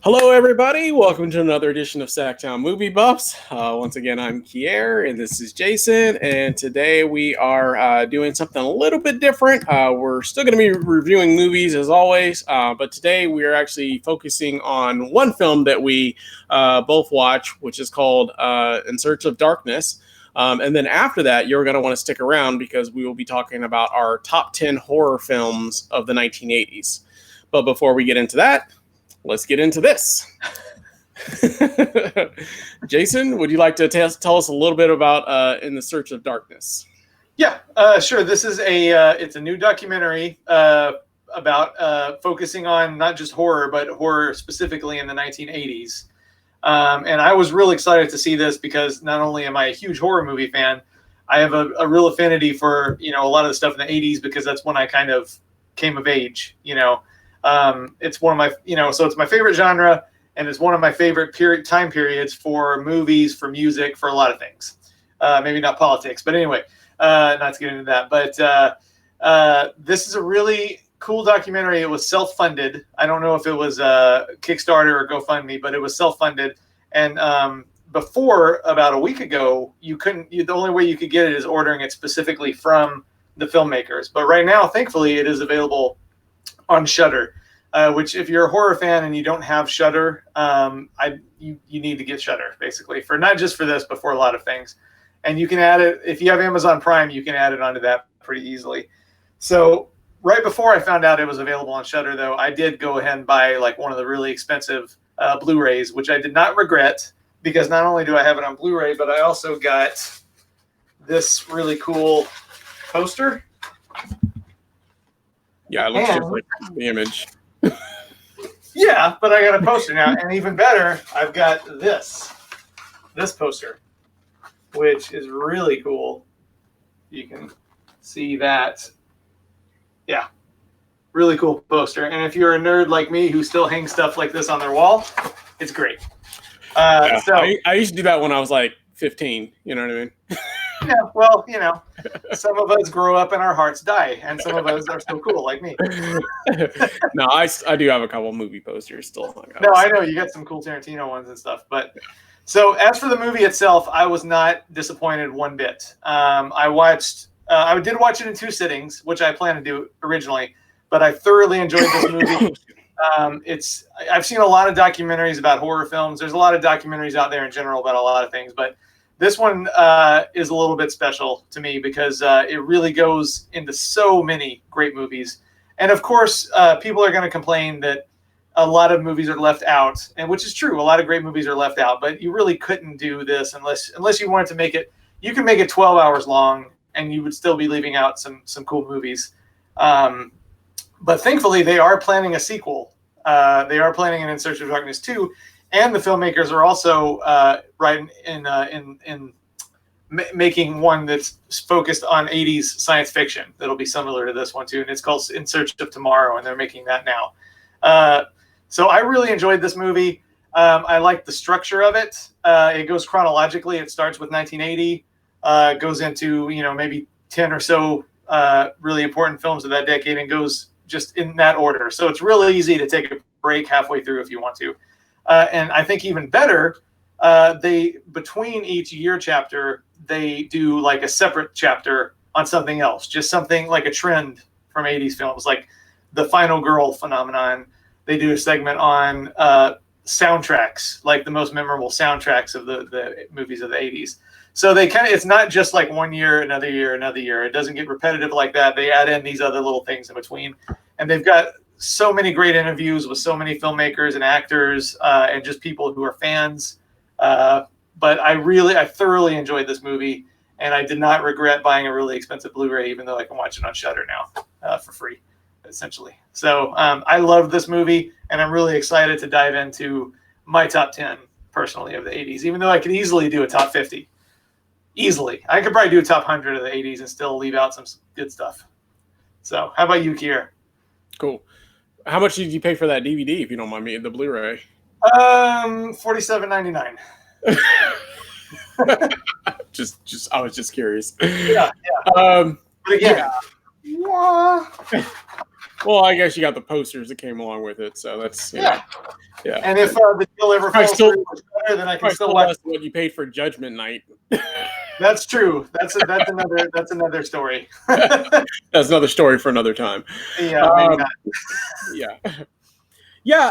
Hello, everybody. Welcome to another edition of SacTown Movie Buffs. Once again, I'm Kier, and this is Jason. And today we are doing something a little bit different. We're still going to be reviewing movies as always, but today we are actually focusing on one film that we both watch, which is called In Search of Darkness. And then after that, you're going to want to stick around because we will be talking about our top 10 horror films of the 1980s. But before we get into that, let's get into this. Jason, would you like to tell us a little bit about In the Search of Darkness? Yeah, sure. This is it's a new documentary about focusing on not just horror, but horror specifically in the 1980s. And I was really excited to see this because not only am I a huge horror movie fan, I have a real affinity for, a lot of the stuff in the 80s because that's when I kind of came of age, It's one of my, so it's my favorite genre, and it's one of my favorite time periods for movies, for music, for a lot of things. Maybe not politics, but anyway, not to get into that. But this is a really cool documentary. It was self-funded. I don't know if it was Kickstarter or GoFundMe, but it was self-funded. And before, about a week ago, the only way you could get it is ordering it specifically from the filmmakers. But right now, thankfully, it is available on Shudder, which if you're a horror fan and you don't have Shudder, you need to get Shudder basically for not just for this, but for a lot of things. And you can add it if you have Amazon Prime, you can add it onto that pretty easily. So right before I found out it was available on Shudder, though, I did go ahead and buy like one of the really expensive Blu-rays, which I did not regret because not only do I have it on Blu-ray, but I also got this really cool poster. Yeah, it looks just like the image. Yeah, but I got a poster now, and even better, I've got this poster, which is really cool. You can see that. Yeah, really cool poster. And if you're a nerd like me who still hangs stuff like this on their wall, it's great. I used to do that when I was like 15. You know what I mean? Yeah, well, some of us grow up and our hearts die, and some of us are still cool, like me. No, I do have a couple movie posters still. No, I know you got some cool Tarantino ones and stuff. But so as for the movie itself, I was not disappointed one bit. I did watch it in 2 sittings, which I planned to do originally, but I thoroughly enjoyed this movie. I've seen a lot of documentaries about horror films. There's a lot of documentaries out there in general about a lot of things, but this one is a little bit special to me because it really goes into so many great movies. And of course, people are going to complain that a lot of movies are left out, and which is true. A lot of great movies are left out, but you really couldn't do this unless you wanted to make it. You can make it 12 hours long, and you would still be leaving out some cool movies. But thankfully, they are planning a sequel. They are planning an In Search of Darkness 2. And the filmmakers are also making one that's focused on 80s science fiction that'll be similar to this one too, and it's called In Search of Tomorrow, and they're making that now. So I really enjoyed this movie. I like the structure of it. It goes chronologically. It starts with 1980, goes into maybe 10 or so really important films of that decade, and goes just in that order. So it's really easy to take a break halfway through if you want to. And I think even better, they between each year chapter, they do like a separate chapter on something else, just something like a trend from 80s films, like the Final Girl phenomenon. They do a segment on soundtracks, like the most memorable soundtracks of the movies of the 80s. So it's not just like one year, another year, another year. It doesn't get repetitive like that. They add in these other little things in between, and they've got so many great interviews with so many filmmakers and actors and just people who are fans. But I thoroughly enjoyed this movie, and I did not regret buying a really expensive Blu-ray, even though I can watch it on Shudder now for free, essentially. So I love this movie, and I'm really excited to dive into my top 10 personally of the 80s, even though I could easily do a top 50. Easily. I could probably do a top 100 of the 80s and still leave out some good stuff. So how about you, Kier? Cool. How much did you pay for that DVD, if you don't mind me, the Blu-ray? $47.99. I was just curious. Yeah. But again, Well, I guess you got the posters that came along with it, so that's Yeah. yeah. And if the deal ever falls through, then I can still watch less than what you paid for Judgment Night. That's true. That's another story. That's another story for another time. Yeah, maybe not. Yeah. Yeah,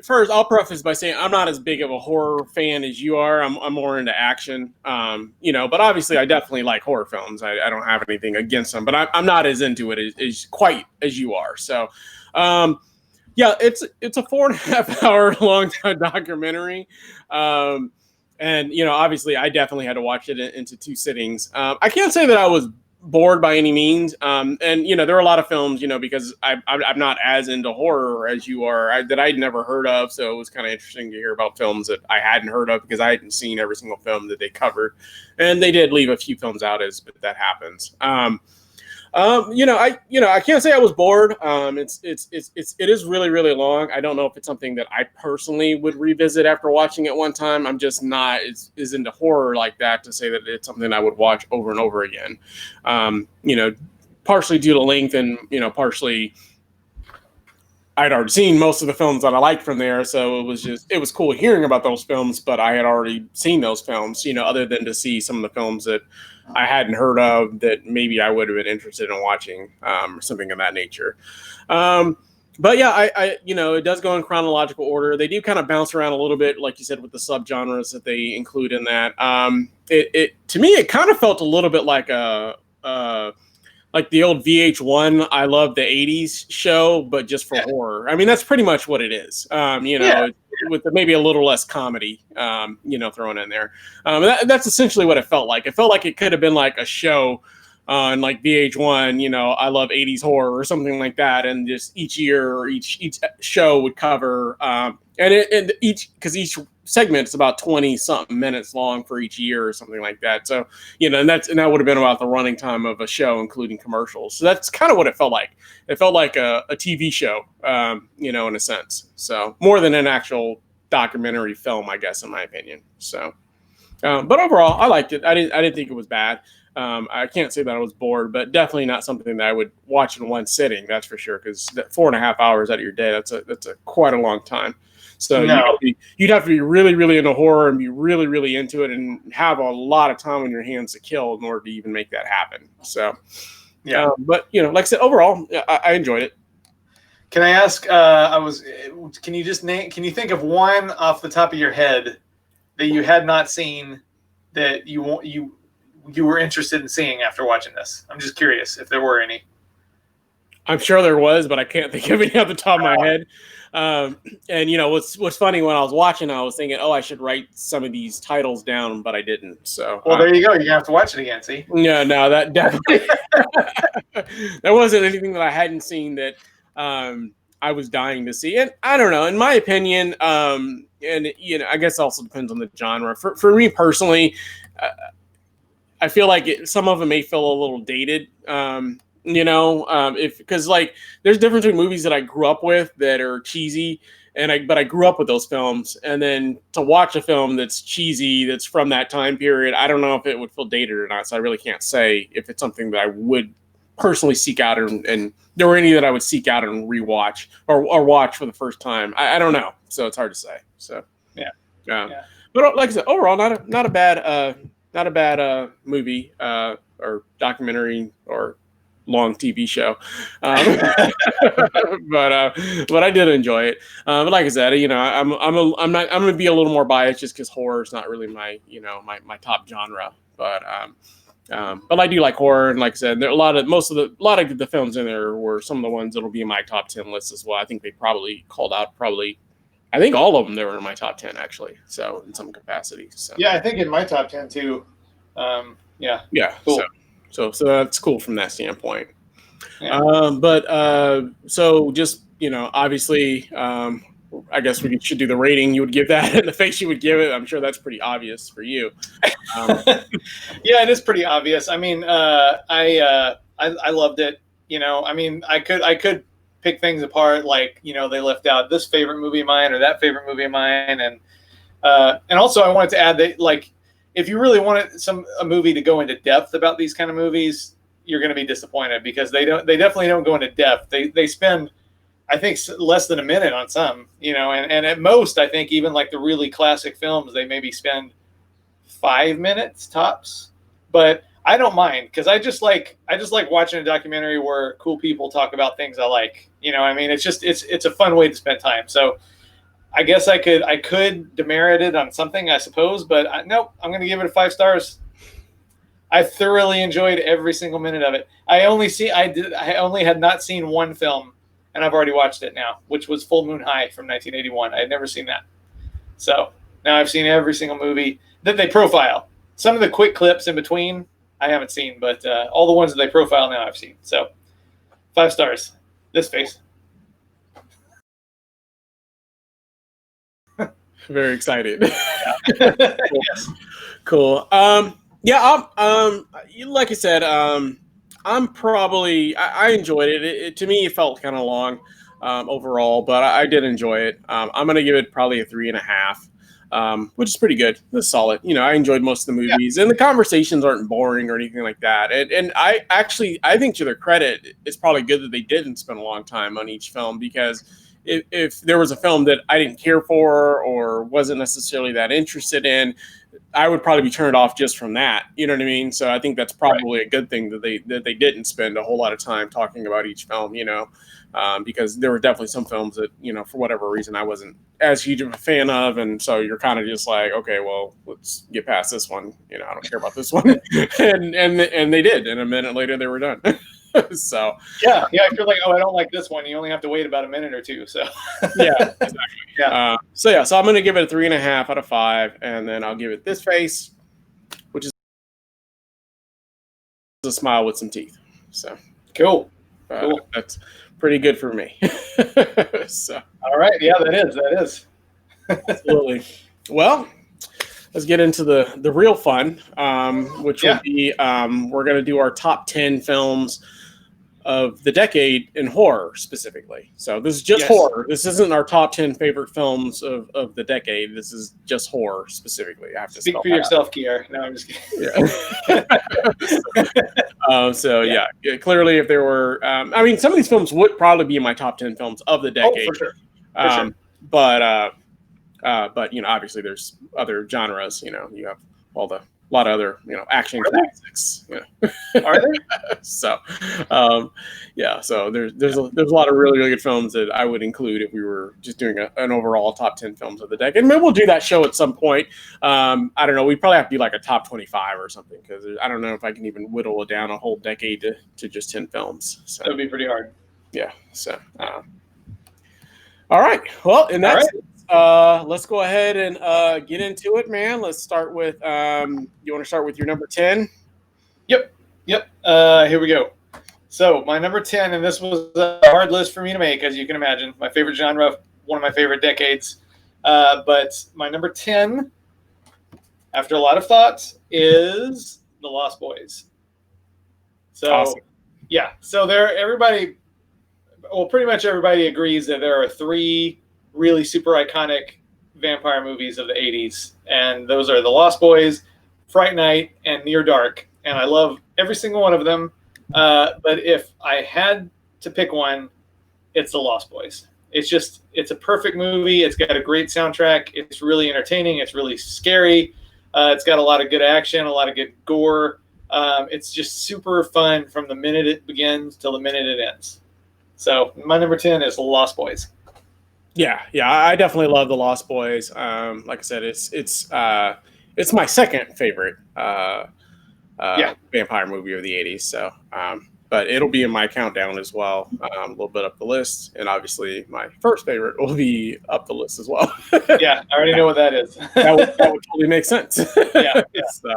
first I'll preface by saying I'm not as big of a horror fan as you are. I'm more into action, but obviously I definitely like horror films. I don't have anything against them, but I'm not as into it as quite as you are. So, yeah, it's a 4.5 hour long documentary. And obviously I definitely had to watch it into 2 sittings. I can't say that I was bored by any means. And there are a lot of films, because I'm not as into horror as you are, that I'd never heard of. So it was kind of interesting to hear about films that I hadn't heard of, because I hadn't seen every single film that they covered, and they did leave a few films out, but that happens. I can't say I was bored. It is really, really long. I don't know if it's something that I personally would revisit after watching it one time. I'm just not as into horror like that to say that it's something I would watch over and over again. Partially due to length, and partially I'd already seen most of the films that I liked from there, so it was cool hearing about those films, but I had already seen those films, other than to see some of the films that I hadn't heard of that maybe I would have been interested in watching, or something of that nature. But yeah, I it does go in chronological order. They do kind of bounce around a little bit, like you said, with the subgenres that they include in that. To me, it kind of felt a little bit like like the old VH1 I Love the 80s show, but just for horror. I mean, that's pretty much what it is. With maybe a little less comedy, thrown in there. That's essentially what it felt like. It felt like it could have been like a show on like VH1, I Love 80s horror or something like that. And just each year or each show would cover, each segment is about 20 something minutes long for each year or something like that. So, and that would have been about the running time of a show, including commercials. So that's kind of what it felt like. It felt like a TV show, in a sense. So more than an actual documentary film, I guess, in my opinion. So, but overall, I liked it. I didn't think it was bad. I can't say that I was bored, but definitely not something that I would watch in one sitting. That's for sure. Because 4.5 hours out of your day, that's a quite a long time. So you'd have to be really, really into horror and be really, really into it and have a lot of time on your hands to kill in order to even make that happen. So, yeah. But like I said, overall, I enjoyed it. Can I ask? Can you think of one off the top of your head that you had not seen that you were interested in seeing after watching this? I'm just curious if there were any. I'm sure there was, but I can't think of any off the top of my head. And what's funny, when I was watching, I was thinking, I should write some of these titles down, but I didn't. So there you go. You're gonna have to watch it again. See? Yeah, no, that definitely there wasn't anything that I hadn't seen that I was dying to see. And I don't know, in my opinion, and I guess it also depends on the genre. For me personally, I feel like some of them may feel a little dated. Because like there's a difference between movies that I grew up with that are cheesy, but I grew up with those films, and then to watch a film that's cheesy that's from that time period, I don't know if it would feel dated or not. So I really can't say if it's something that I would personally seek out, and there were any that I would seek out and rewatch or watch for the first time. I don't know, so it's hard to say. So yeah. But like I said, overall, not a bad movie or documentary or long TV show, but I did enjoy it. But like I said, I'm gonna be a little more biased just because horror is not really my my top genre. But I do like horror, and like I said, there are a lot of the films in there were some of the ones that'll be in my top 10 list as well. I think they probably called out I think all of them, they were in my top 10 actually. So in some capacity. So yeah, I think in my top 10 too. Yeah. Cool. So that's cool from that standpoint. Yeah. So just, obviously, I guess we should do the rating you would give that and the face you would give it. I'm sure that's pretty obvious for you. Yeah, it is pretty obvious. I mean, I loved it. I mean, I could pick things apart, like, they left out this favorite movie of mine or that favorite movie of mine. And also I wanted to add that, like, if you really wanted a movie to go into depth about these kind of movies, you're going to be disappointed because they definitely don't go into depth. They spend, I think, less than a minute on some, and at most, I think even like the really classic films, they maybe spend 5 minutes tops. But I don't mind because I just like watching a documentary where cool people talk about things I like. I mean, it's a fun way to spend time. So I guess I could demerit it on something, I suppose, but nope, I'm going to give it 5 stars. I thoroughly enjoyed every single minute of it. I only had not seen one film, and I've already watched it now, which was Full Moon High from 1981. I had never seen that. So now I've seen every single movie that they profile. Some of the quick clips in between I haven't seen, but all the ones that they profile now I've seen. So 5 stars. This face. Very excited. Cool. Yes. Cool. Yeah. Like I said, I'm probably I enjoyed it. It. To me, it felt kind of long overall, but I did enjoy it. I'm gonna give it probably a 3.5, which is pretty good. That's solid. I enjoyed most of the movies, and the conversations aren't boring or anything like that. And I think to their credit, it's probably good that they didn't spend a long time on each film because if there was a film that I didn't care for or wasn't necessarily that interested in, I would probably be turned off just from that. You know what I mean? So I think that's probably a good thing that they didn't spend a whole lot of time talking about each film, because there were definitely some films that, for whatever reason, I wasn't as huge of a fan of. And so you're kind of just like, okay, well, let's get past this one. I don't care about this one. and they did. And a minute later, they were done. So yeah, I feel like, I don't like this one. You only have to wait about a minute or two. So yeah, exactly. Yeah. So I'm going to give it a 3.5 out of 5, and then I'll give it this face, which is a smile with some teeth. So cool. That's pretty good for me. So all right, yeah, that is. Absolutely. Well, let's get into the real fun, which will be we're going to do our top 10 films of the decade in horror specifically. So this is just horror. This isn't our top 10 favorite films of the decade. This is just horror specifically. I have to speak for yourself, Kier. No, I'm just kidding. Yeah. Clearly, if there were, some of these films would probably be in my top 10 films of the decade. Oh, for sure. But obviously there's other genres. You have a lot of other, action classics. Are there? So, So there's a lot of really, really good films that I would include if we were just doing an overall top 10 films of the decade. And maybe we'll do that show at some point. I don't know. We probably have to be like a top 25 or something because I don't know if I can even whittle it down a whole decade to just 10 films. So that'd be pretty hard. Yeah. So, all right. Well, in that sense, let's go ahead and get into it, man. Let's start with you want to start with your number 10? Yep. Here we go. So my number 10, and this was a hard list for me to make, as you can imagine. My favorite genre, one of my favorite decades. But my number 10, after a lot of thought, is The Lost Boys. So awesome. Yeah. So pretty much everybody agrees that there are 3 really super iconic vampire movies of the 80s. And those are The Lost Boys, Fright Night, and Near Dark. And I love every single one of them. But if I had to pick one, it's The Lost Boys. It's a perfect movie. It's got a great soundtrack. It's really entertaining. It's really scary. It's got a lot of good action, a lot of good gore. It's just super fun from the minute it begins till the minute it ends. So my number 10 is The Lost Boys. Yeah, I definitely love The Lost Boys. Like I said, it's my second favorite vampire movie of the 80s. So, but it'll be in my countdown as well, a little bit up the list, and obviously my first favorite will be up the list as well. Yeah, I already know what that is. that would totally make sense. Yeah. So,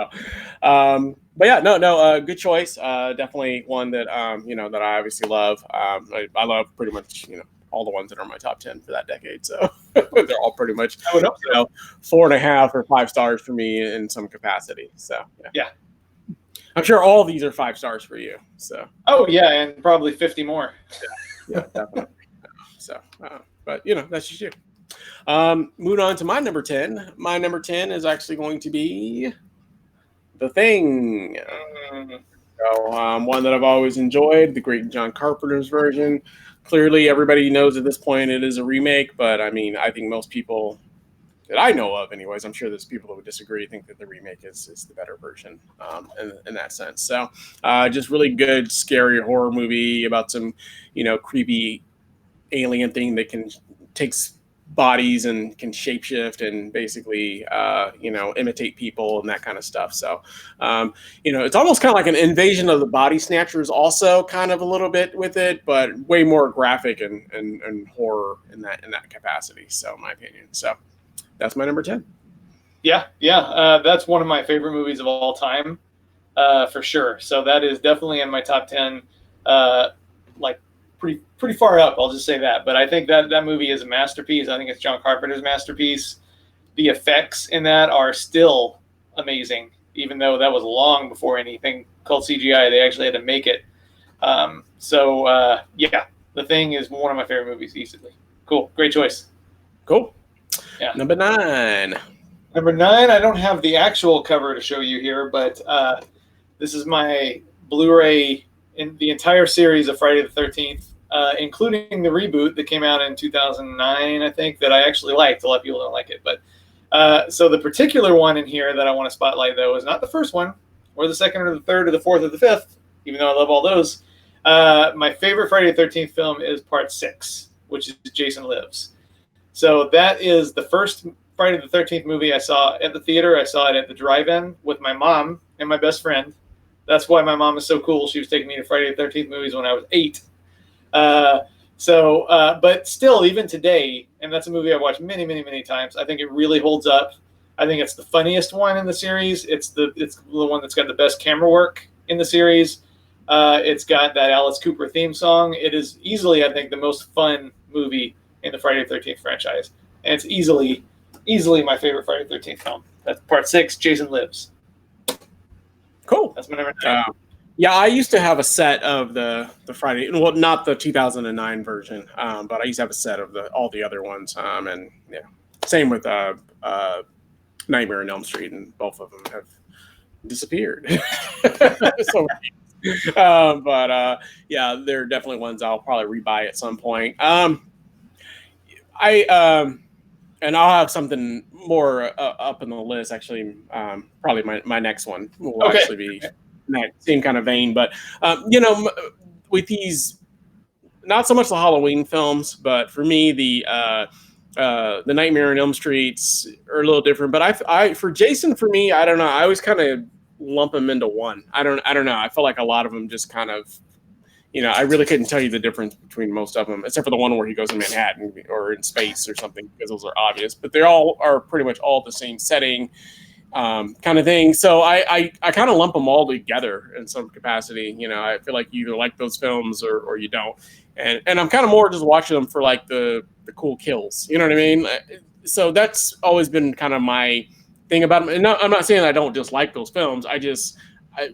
but yeah, no, good choice. Definitely one that that I obviously love. I love pretty much all the ones that are in my top 10 for that decade. So they're all pretty much 4.5 or 5 stars for me in some capacity. So yeah. I'm sure all of these are 5 stars for you. So and probably 50 more. Yeah, definitely. So, but that's just you. Moving on to my number 10. My number 10 is actually going to be The Thing. So, one that I've always enjoyed, the great John Carpenter's version. Clearly, everybody knows at this point it is a remake, but I mean, I think most people that I know of, anyways, I'm sure there's people that would disagree, think that the remake is the better version in that sense. So, just really good, scary horror movie about some, creepy alien thing that can takes bodies and can shapeshift and basically imitate people and that kind of stuff. So it's almost kind of like an invasion of the body snatchers also kind of a little bit with it, but way more graphic and horror in that capacity, so in my opinion. So that's my number 10. Yeah, that's one of my favorite movies of all time, for sure. So that is definitely in my top 10, like pretty far up, I'll just say that. But I think that movie is a masterpiece. I think it's John Carpenter's masterpiece. The effects in that are still amazing, even though that was long before anything called CGI. They actually had to make it. Yeah, The Thing is one of my favorite movies easily. Cool, great choice. Cool. Yeah. Number 9. Number 9, I don't have the actual cover to show you here, but this is my Blu-ray in the entire series of Friday the 13th, including the reboot that came out in 2009, I think, that I actually liked. A lot of people don't like it. But so the particular one in here that I want to spotlight, though, is not the first one, or the second, or the third, or the fourth, or the fifth, even though I love all those. My favorite Friday the 13th film is Part 6, which is Jason Lives. So that is the first Friday the 13th movie I saw at the theater. I saw it at the drive-in with my mom and my best friend. That's why my mom is so cool. She was taking me to Friday the 13th movies when I was 8. But still, even today, and that's a movie I've watched many, many, many times, I think it really holds up. I think it's the funniest one in the series. It's the one that's got the best camera work in the series. It's got that Alice Cooper theme song. It is easily, I think, the most fun movie in the Friday the 13th franchise. And it's easily my favorite Friday the 13th film. That's Part 6, Jason Lives. Cool. That's my number 9. Yeah, I used to have a set of the Friday, well, not the 2009 version, but I used to have a set of all the other ones. And yeah, same with Nightmare on Elm Street, and both of them have disappeared. Yeah, they're definitely ones I'll probably rebuy at some point. And I'll have something more up in the list. Actually, probably my next one will actually be in that same kind of vein. But with these, not so much the Halloween films, but for me the Nightmare on Elm Streets are a little different. But I for Jason, for me, I don't know. I always kind of lump them into one. I don't know. I feel like a lot of them just kind of. I really couldn't tell you the difference between most of them, except for the one where he goes in Manhattan or in space or something, because those are obvious. But they all are pretty much all the same setting, kind of thing. So I kind of lump them all together in some capacity. I feel like you either like those films or you don't. And I'm kind of more just watching them for like the cool kills. You know what I mean? So that's always been kind of my thing about them. And I'm not saying I don't dislike those films.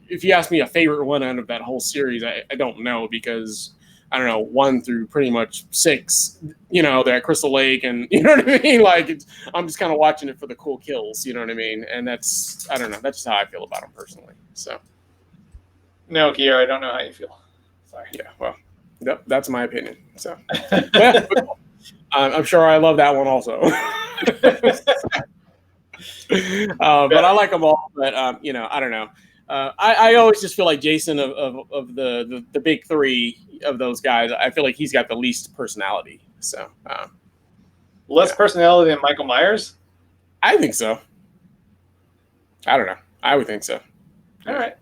If you ask me a favorite one out of that whole series, I don't know, because I don't know, 1 through pretty much 6, they're at Crystal Lake, and you know what I mean? Like, I'm just kind of watching it for the cool kills, you know what I mean? And that's, I don't know, that's just how I feel about them personally. So. No, Kier, I don't know how you feel. Sorry. Yeah, well, that's my opinion. So, I'm sure I love that one also. But I like them all. But I don't know. I always just feel like Jason of the big 3 of those guys, I feel like he's got the least personality. So less personality than Michael Myers? I think so. I don't know. I would think so. All right.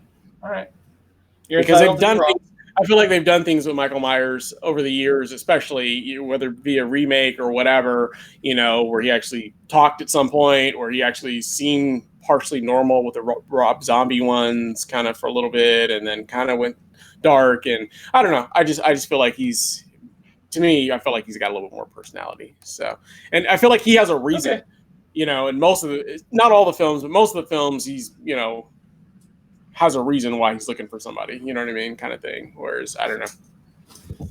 Because they've done things, I feel like they've done things with Michael Myers over the years, especially whether it be a remake or whatever, where he actually talked at some point, or he actually seemed partially normal with the Rob Zombie ones kind of for a little bit, and then kind of went dark. And I don't know. I just feel like I feel like he's got a little bit more personality. So, and I feel like he has a reason, and most of not all the films, but most of the films, he's, has a reason why he's looking for somebody, you know what I mean? Kind of thing. Whereas, I don't know.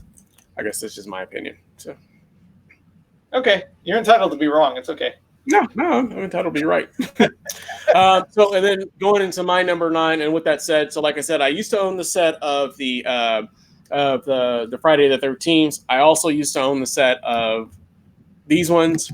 I guess that's just my opinion. So. Okay. You're entitled to be wrong. It's okay. No, I'm entitled to be right. So, and then going into my number 9, and with that said, so like I said, I used to own the set of the Friday the 13th. I also used to own the set of these ones,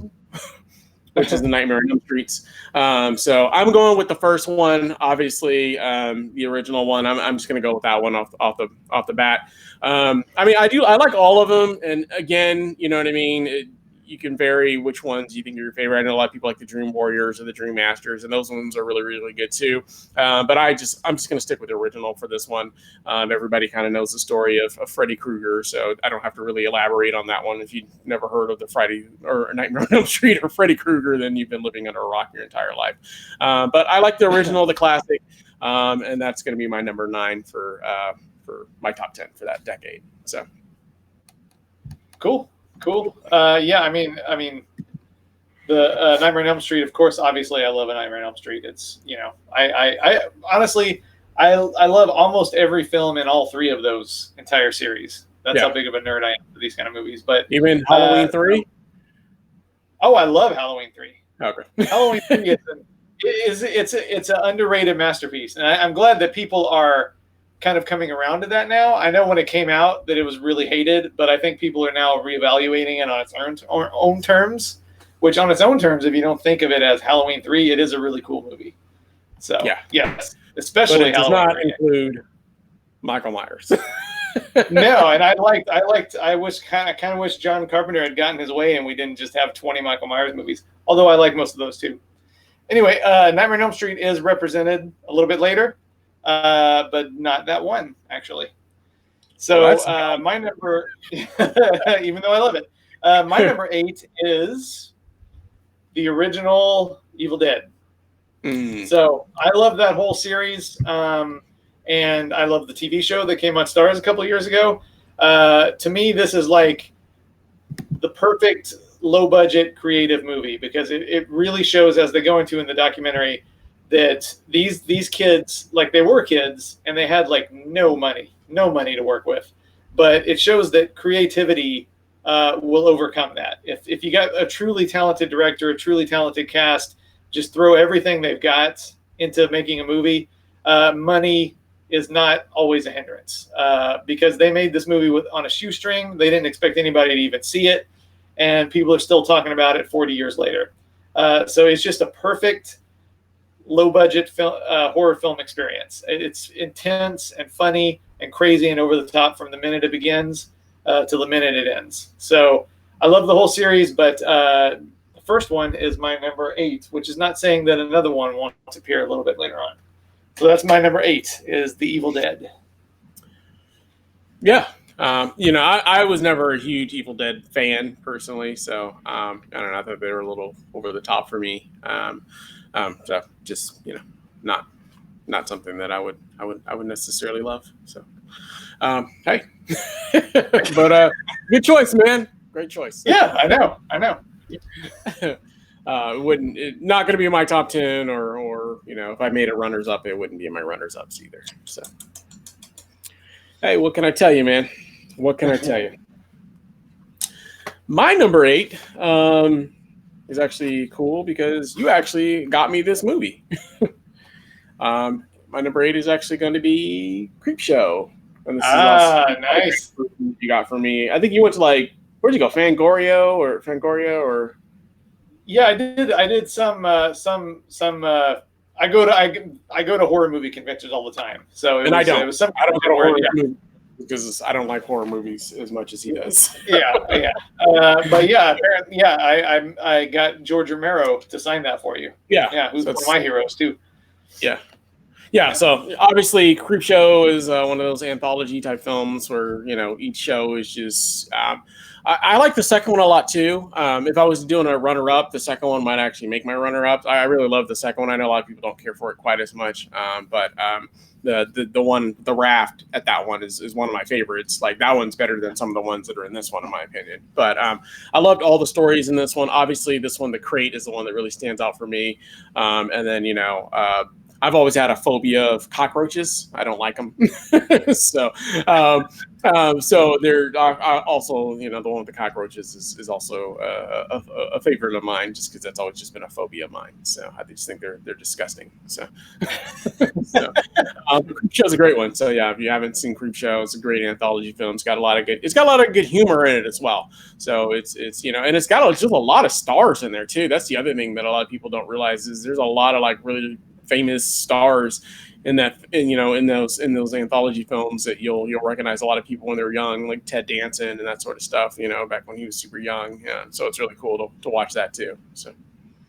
which is the Nightmare on Elm Streets. So I'm going with the first one, obviously, the original one. I'm just going to go with that one off the bat. I mean, I like all of them, and again, you know what I mean. You can vary which ones you think are your favorite. I know a lot of people like the Dream Warriors or the Dream Masters, and those ones are really, really good too. But I'm just going to stick with the original for this one. Everybody kind of knows the story of Freddy Krueger, so I don't have to really elaborate on that one. If you've never heard of the Friday or Nightmare on Elm Street or Freddy Krueger, then you've been living under a rock your entire life. But I like the original, the classic, and that's going to be my number 9 for my top 10 for that decade. So cool. Yeah, I mean, the Nightmare on Elm Street, of course. Obviously, I love a Nightmare on Elm Street. It's, you know, I honestly, I love almost every film in all 3 of those entire series. That's how big of a nerd I am for these kind of movies. But even Halloween 3. Oh, I love Halloween 3. Okay, Halloween 3 it's an underrated masterpiece, and I'm glad that people are kind of coming around to that now. I know when it came out that it was really hated, but I think people are now reevaluating it on its own terms, which on its own terms, if you don't think of it as Halloween 3, it is a really cool movie. So yes, especially but it does Halloween not include Michael Myers. No, and I kind of wish John Carpenter had gotten his way and we didn't just have 20 Michael Myers movies, although I like most of those too. Anyway, Nightmare on Elm Street is represented a little bit later. But not that one, actually. So my number, even though I love it, my number 8 is the original Evil Dead. So I love that whole series, and I love the TV show that came on Starz a couple of years ago. To me, this is like the perfect low-budget creative movie because it really shows, as they go into in the documentary, that these kids, like, they were kids and they had like no money to work with, but it shows that creativity will overcome that. If you got a truly talented director, a truly talented cast, just throw everything they've got into making a movie. Money is not always a hindrance because they made this movie on a shoestring. They didn't expect anybody to even see it, and people are still talking about it 40 years later. So it's just a perfect low-budget horror film experience. It's intense and funny and crazy and over the top from the minute it begins to the minute it ends. So I love the whole series, but the first one is my number 8, which is not saying that another one won't appear a little bit later on. So that's my number 8, is The Evil Dead. Yeah. I was never a huge Evil Dead fan personally, so I don't know. I thought they were a little over the top for me. So just not something that I would necessarily love. So, hey, but good choice, man. Great choice. Yeah, I know. Not going to be in my top 10, or if I made it runners up, it wouldn't be in my runners ups either. So, hey, what can I tell you, man? What can I tell you? My number 8 is actually cool because you actually got me this movie. My number 8 is actually going to be Creepshow. And this is nice. You got for me. I think you went to where'd you go? Fangoria or? Yeah, I did some. I go to horror movie conventions all the time. So I don't go to horror movies because I don't like horror movies as much as he does. Yeah. But yeah, apparently, I got George Romero to sign that for you. Yeah, who's one of my heroes too. Yeah. So obviously, Creepshow is one of those anthology type films where each show is just. I like the second one a lot too. If I was doing a runner-up, the second one might actually make my runner-up. I really love the second one. I know a lot of people don't care for it quite as much, but the raft at that one is one of my favorites. Like, that one's better than some of the ones that are in this one, in my opinion. But I loved all the stories in this one. Obviously, this one, the crate, is the one that really stands out for me. And then I've always had a phobia of cockroaches. I don't like them. So, so they're also, the one with the cockroaches is also a favorite of mine, just because that's always just been a phobia of mine. So I just think they're disgusting. So, so Creepshow's a great one. So yeah, if you haven't seen Creepshow, it's a great anthology film. It's got a lot of good humor in it as well. So it's and it's got just a lot of stars in there too. That's the other thing that a lot of people don't realize is there's a lot of like really famous stars in those anthology films that you'll recognize a lot of people when they're young, like Ted Danson and that sort of stuff, back when he was super young. Yeah, so it's really cool to watch that too. So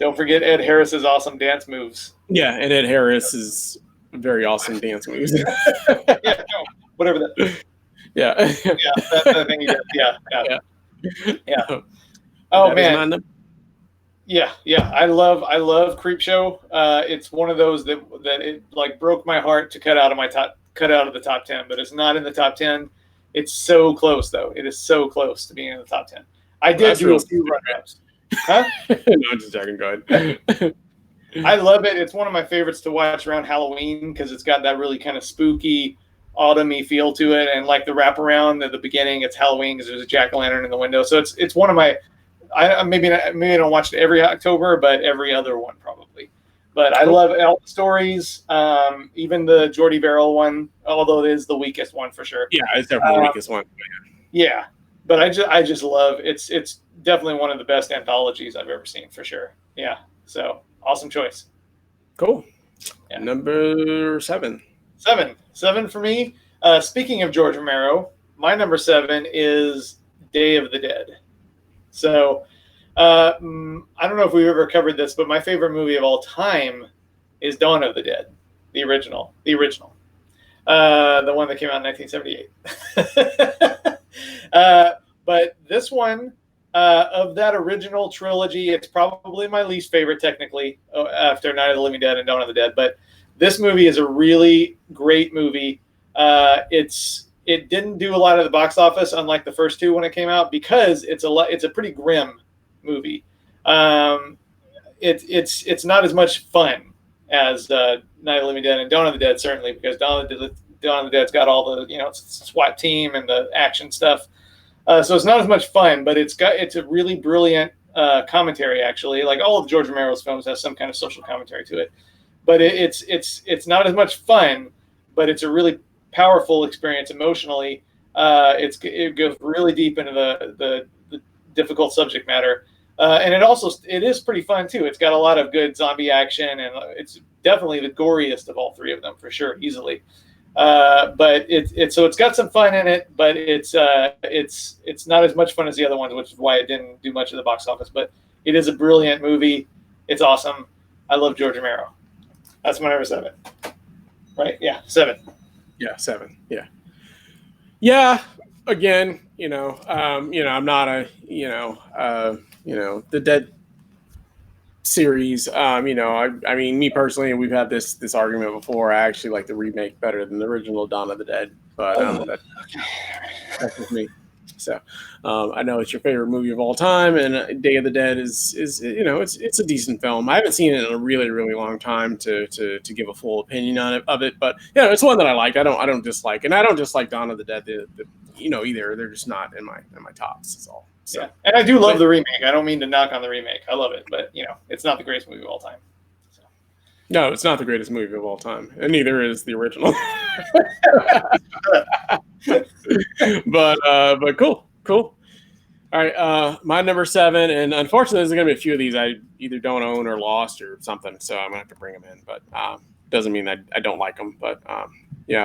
don't forget Ed Harris's awesome dance moves. Yeah, and Ed Harris is very awesome dance moves. Yeah, no, whatever that. Yeah, yeah, that's the thing. Yeah. Oh man. Yeah, I love Creepshow. It's one of those that it like broke my heart to cut out of the top 10, but it's not in the top 10. It's so close though. It is so close to being in the top 10. I did do a few run-ups. Huh? No, I'm just joking. Go ahead. I love it. It's one of my favorites to watch around Halloween because it's got that really kind of spooky, autumny feel to it, and like the wraparound at the beginning, it's Halloween because there's a jack-o'-lantern in the window. So it's one of my. Maybe I don't watch it every October, but every other one probably. But I love all the stories, even the Jordy Verrill one, although it is the weakest one for sure. Yeah, it's definitely the weakest one. Yeah, but I just love it's definitely one of the best anthologies I've ever seen for sure. Yeah, so awesome choice. Cool. Yeah. Number 7. 7 for me. Speaking of George Romero, my number 7 is Day of the Dead. So, I don't know if we've ever covered this, but my favorite movie of all time is Dawn of the Dead, the original, the one that came out in 1978. But this one, of that original trilogy, it's probably my least favorite technically after Night of the Living Dead and Dawn of the Dead. But this movie is a really great movie. It didn't do a lot of the box office, unlike the first two when it came out, because it's a pretty grim movie. It's not as much fun as Night of the Living Dead and Dawn of the Dead, certainly, because Dawn of the Dead's got all the SWAT team and the action stuff. So it's not as much fun, but it's a really brilliant commentary, actually. Like all of George Romero's films has some kind of social commentary to it, but it's not as much fun, but it's a really powerful experience emotionally. It goes really deep into the difficult subject matter, and it is pretty fun too. It's got a lot of good zombie action, and it's definitely the goriest of all three of them for sure, easily. But it's got some fun in it, but it's not as much fun as the other ones, which is why it didn't do much of the box office. But it is a brilliant movie. It's awesome. I love George Romero. That's my number 7. Right? Yeah, 7. Yeah, 7. Yeah. Yeah. Again, I'm not a, the Dead series. I mean, me personally, we've had this argument before. I actually like the remake better than the original Dawn of the Dead, but that's just me. So I know it's your favorite movie of all time, and Day of the Dead is it's a decent film. I haven't seen it in a really, really long time to give a full opinion on it, but it's one that I like. I don't dislike, and I don't dislike Dawn of the Dead either. They're just not in my tops. That's all. So. Yeah, and I do love the remake. I don't mean to knock on the remake. I love it, but it's not the greatest movie of all time. So. No, it's not the greatest movie of all time, and neither is the original. But cool. All right, my number 7, and unfortunately, there's going to be a few of these I either don't own or lost or something, so I'm going to have to bring them in. But doesn't mean I don't like them. But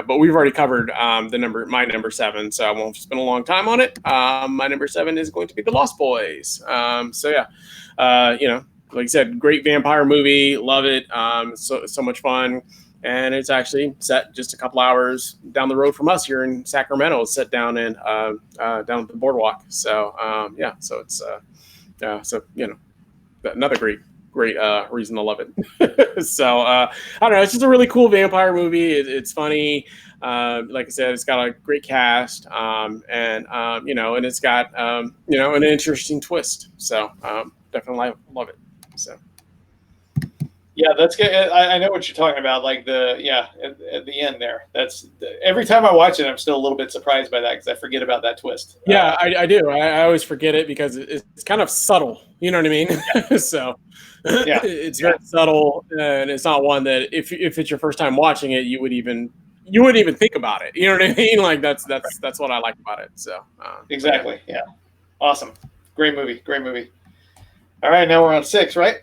but we've already covered my number 7, so I won't spend a long time on it. My number 7 is going to be The Lost Boys. Like I said, great vampire movie, love it. So much fun. And it's actually set just a couple hours down the road from us here in Sacramento. It's set down in down at the boardwalk. So so it's another great reason to love it. So I don't know. It's just a really cool vampire movie. It's funny. Like I said, it's got a great cast, and it's got an interesting twist. So definitely love it. So Yeah, that's good. I know what you're talking about. Like at the end there. That's every time I watch it, I'm still a little bit surprised by that because I forget about that twist. Yeah, I do. I always forget it because it's kind of subtle. You know what I mean? So Yeah, it's yeah, very subtle, and it's not one that if it's your first time watching it, you wouldn't even think about it. You know what I mean? Like that's what I like about it. So yeah. exactly. Yeah, awesome. Great movie. Great movie. All right, now we're on 6, right?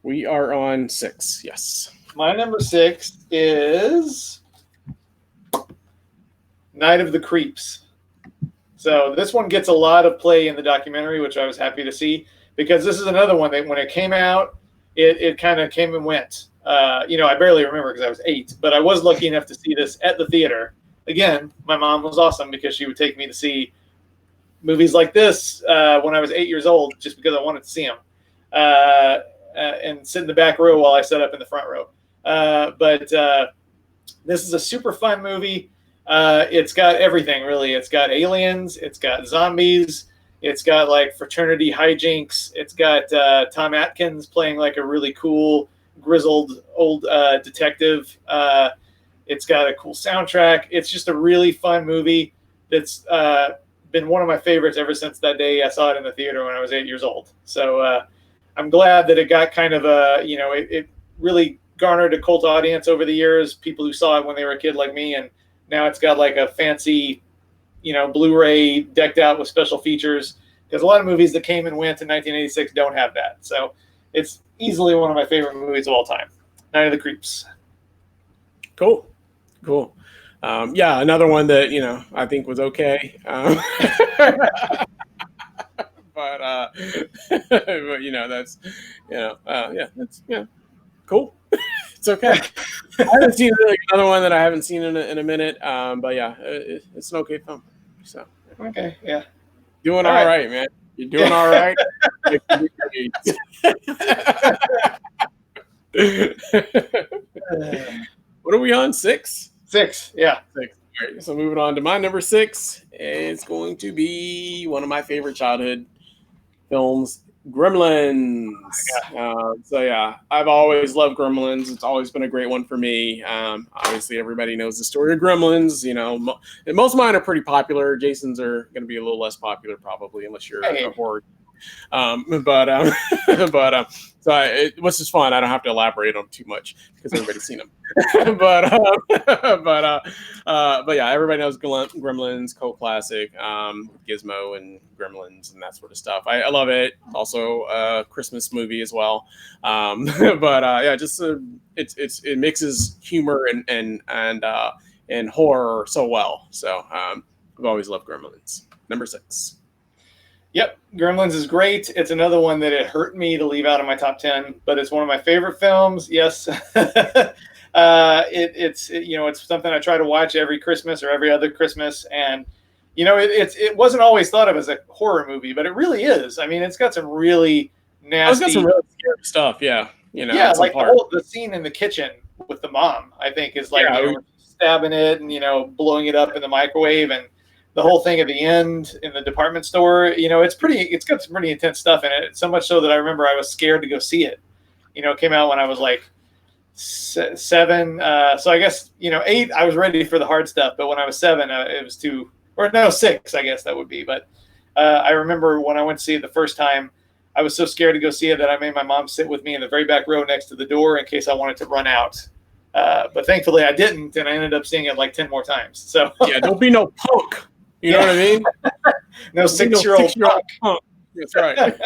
We are on 6. Yes. My number 6 is Night of the Creeps. So this one gets a lot of play in the documentary, which I was happy to see because this is another one that when it came out, it kind of came and went. I barely remember because I was 8, but I was lucky enough to see this at the theater. Again, my mom was awesome because she would take me to see movies like this when I was 8 years old, just because I wanted to see them, and sit in the back row while I sat up in the front row. But this is a super fun movie. It's got everything, really. It's got aliens. It's got zombies. It's got like fraternity hijinks. It's got Tom Atkins playing like a really cool, grizzled old detective. It's got a cool soundtrack. It's just a really fun movie that's been one of my favorites ever since that day I saw it in the theater when I was 8 years old. So I'm glad that it got kind of it really garnered a cult audience over the years, people who saw it when they were a kid like me, and now it's got like a fancy, Blu-ray decked out with special features, because a lot of movies that came and went in 1986 don't have that. So it's easily one of my favorite movies of all time. Night of the Creeps. Cool. Yeah, another one that I think was okay. But that's that's cool. It's okay. I haven't seen like another one that I haven't seen in a minute. But yeah, it's an okay film. So Okay, yeah. doing all right, man. You're doing all right. What are we on? 6? 6, yeah. 6. All right, so moving on to my number 6. It's going to be one of my favorite childhood films, Gremlins. So yeah, I've always loved Gremlins. It's always been a great one for me. Obviously, everybody knows the story of Gremlins. And most of mine are pretty popular. Jason's are going to be a little less popular probably, unless you're a horror. Which is fun. I don't have to elaborate on too much because everybody's seen them. but yeah, everybody knows Gremlins, cult classic, Gizmo and Gremlins and that sort of stuff. I love it. Also a Christmas movie as well. It mixes humor and horror so well. So I've always loved Gremlins. Number 6. Yep, Gremlins is great. It's another one that it hurt me to leave out of my top 10, but it's one of my favorite films. Yes, it's something I try to watch every Christmas or every other Christmas, and it wasn't always thought of as a horror movie, but it really is. I mean, it's got some really nasty, it's got some really scary stuff. Yeah, like the scene in the kitchen with the mom, I think is like stabbing it and blowing it up in the microwave, and the whole thing at the end in the department store, it's got some pretty intense stuff in it. So much so that I remember I was scared to go see it. It came out when I was like 7. So I guess, 8, I was ready for the hard stuff. But when I was 7, it was 6, I guess that would be. But I remember when I went to see it the first time, I was so scared to go see it that I made my mom sit with me in the very back row next to the door in case I wanted to run out. But thankfully I didn't. And I ended up seeing it like 10 more times. So yeah, don't be no punk. You know what I mean? No 6-year-old punk. That's right.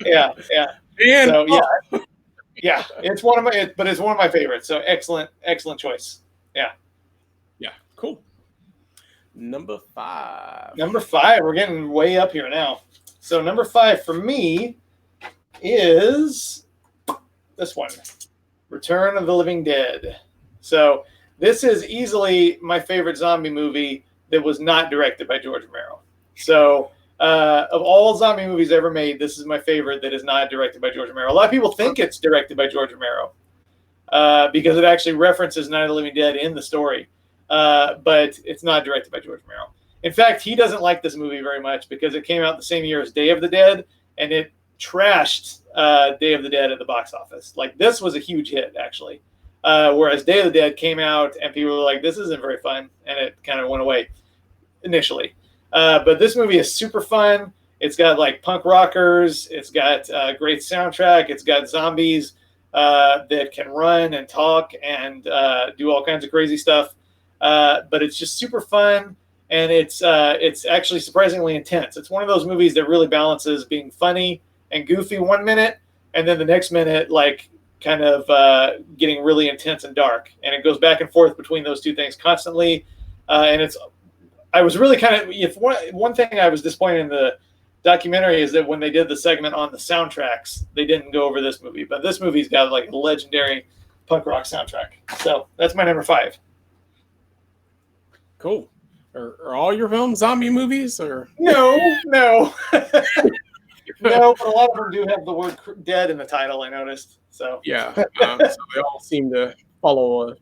Yeah. And so yeah, it's one of my favorites. So excellent choice. Yeah, cool. Number 5. We're getting way up here now. So number 5 for me is this one, Return of the Living Dead. So this is easily my favorite zombie movie that was not directed by George Romero. So of all zombie movies ever made, this is my favorite that is not directed by George Romero. A lot of people think it's directed by George Romero because it actually references Night of the Living Dead in the story. But it's not directed by George Romero. In fact, he doesn't like this movie very much because it came out the same year as Day of the Dead, and it trashed Day of the Dead at the box office. Like, this was a huge hit, actually. Whereas Day of the Dead came out and people were like, this isn't very fun. And it kind of went away initially. But this movie is super fun. It's got like punk rockers. It's got a great soundtrack. It's got zombies that can run and talk and do all kinds of crazy stuff. But it's just super fun. And it's actually surprisingly intense. It's one of those movies that really balances being funny and goofy one minute, and then the next minute, like, kind of getting really intense and dark. And it goes back and forth between those two things constantly. And I was really kind of, one thing I was disappointed in the documentary is that when they did the segment on the soundtracks, they didn't go over this movie. But this movie's got like a legendary punk rock soundtrack. So that's my number 5. Cool. Are all your films zombie movies, or no? No, but a lot of them do have the word "dead" in the title. I noticed. So yeah, so they all seem to follow a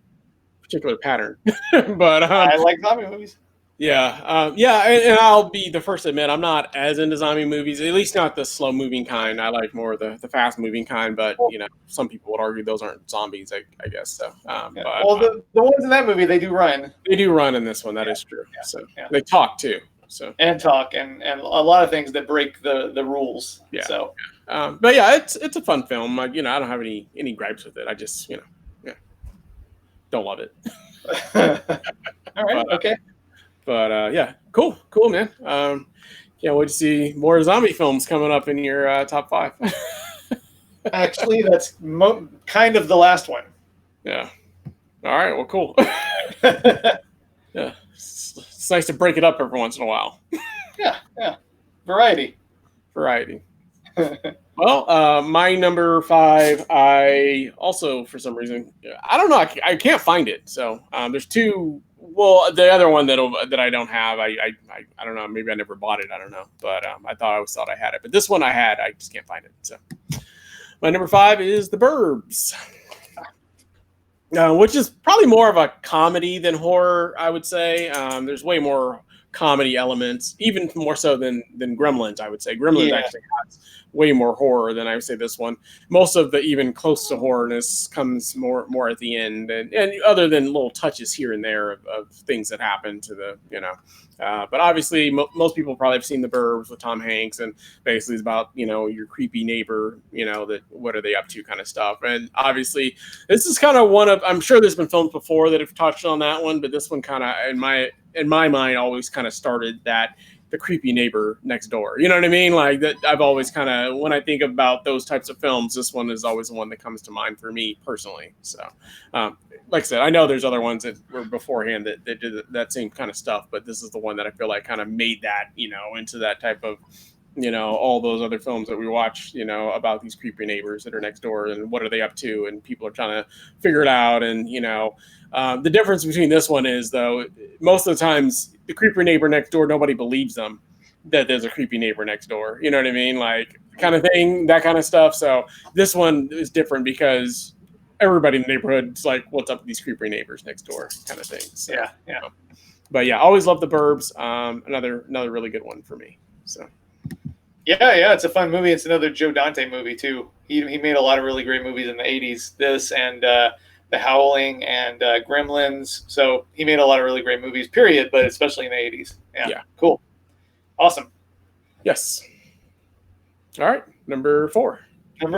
particular pattern. But I like zombie movies. Yeah, and I'll be the first to admit I'm not as into zombie movies, at least not the slow-moving kind. I like more the fast-moving kind, but some people would argue those aren't zombies, I guess. So, but, well, the ones in that movie, they do run. They do run in this one. That is true. Yeah, so they talk too. So and talk and a lot of things that break the rules. Yeah. So, but yeah, it's a fun film. I don't have any gripes with it. I just don't love it. All right. Okay. But yeah, cool, man. Can't wait to see more zombie films coming up in your top 5. Actually, that's kind of the last one. Yeah. All right. Well, cool. Yeah, it's nice to break it up every once in a while. Yeah. Variety. Well, my number 5, I also, for some reason, I don't know, I can't find it. So there's 2. Well, the other one that I don't have, I don't know. Maybe I never bought it. I don't know. But I always thought I had it. But this one I had. I just can't find it. So my number 5 is The Burbs, which is probably more of a comedy than horror, I would say. There's way more comedy elements, even more so than Gremlins, I would say. Gremlins actually has way more horror than I would say this one. Most of the even close to horrorness comes more at the end, and other than little touches here and there of things that happen to the but obviously most people probably have seen The Burbs with Tom Hanks, and basically it's about your creepy neighbor, that what are they up to kind of stuff. And obviously this is kind of one of, I'm sure there's been films before that have touched on that one, but this one kind of in my mind always kind of started the creepy neighbor next door. You know what I mean? Like that, I've always kind of, when I think about those types of films, this one is always the one that comes to mind for me personally. So, like I said, I know there's other ones that were beforehand that did that same kind of stuff, but this is the one that I feel like kind of made that, into that type of, all those other films that we watch, about these creepy neighbors that are next door and what are they up to, and people are trying to figure it out. And, the difference between this one is, though, most of the times the creepy neighbor next door, nobody believes them that there's a creepy neighbor next door. You know what I mean? Like, kind of thing, that kind of stuff. So this one is different because everybody in the neighborhood is like, what's up with these creepy neighbors next door kind of thing. So, yeah. But yeah, always love The Burbs. Another really good one for me. So. Yeah, it's a fun movie. It's another Joe Dante movie too. He made a lot of really great movies in the 80s. This and The Howling and Gremlins. So he made a lot of really great movies, period, but especially in the 80s. Yeah. Cool. Awesome. Yes. All right. Number 4. All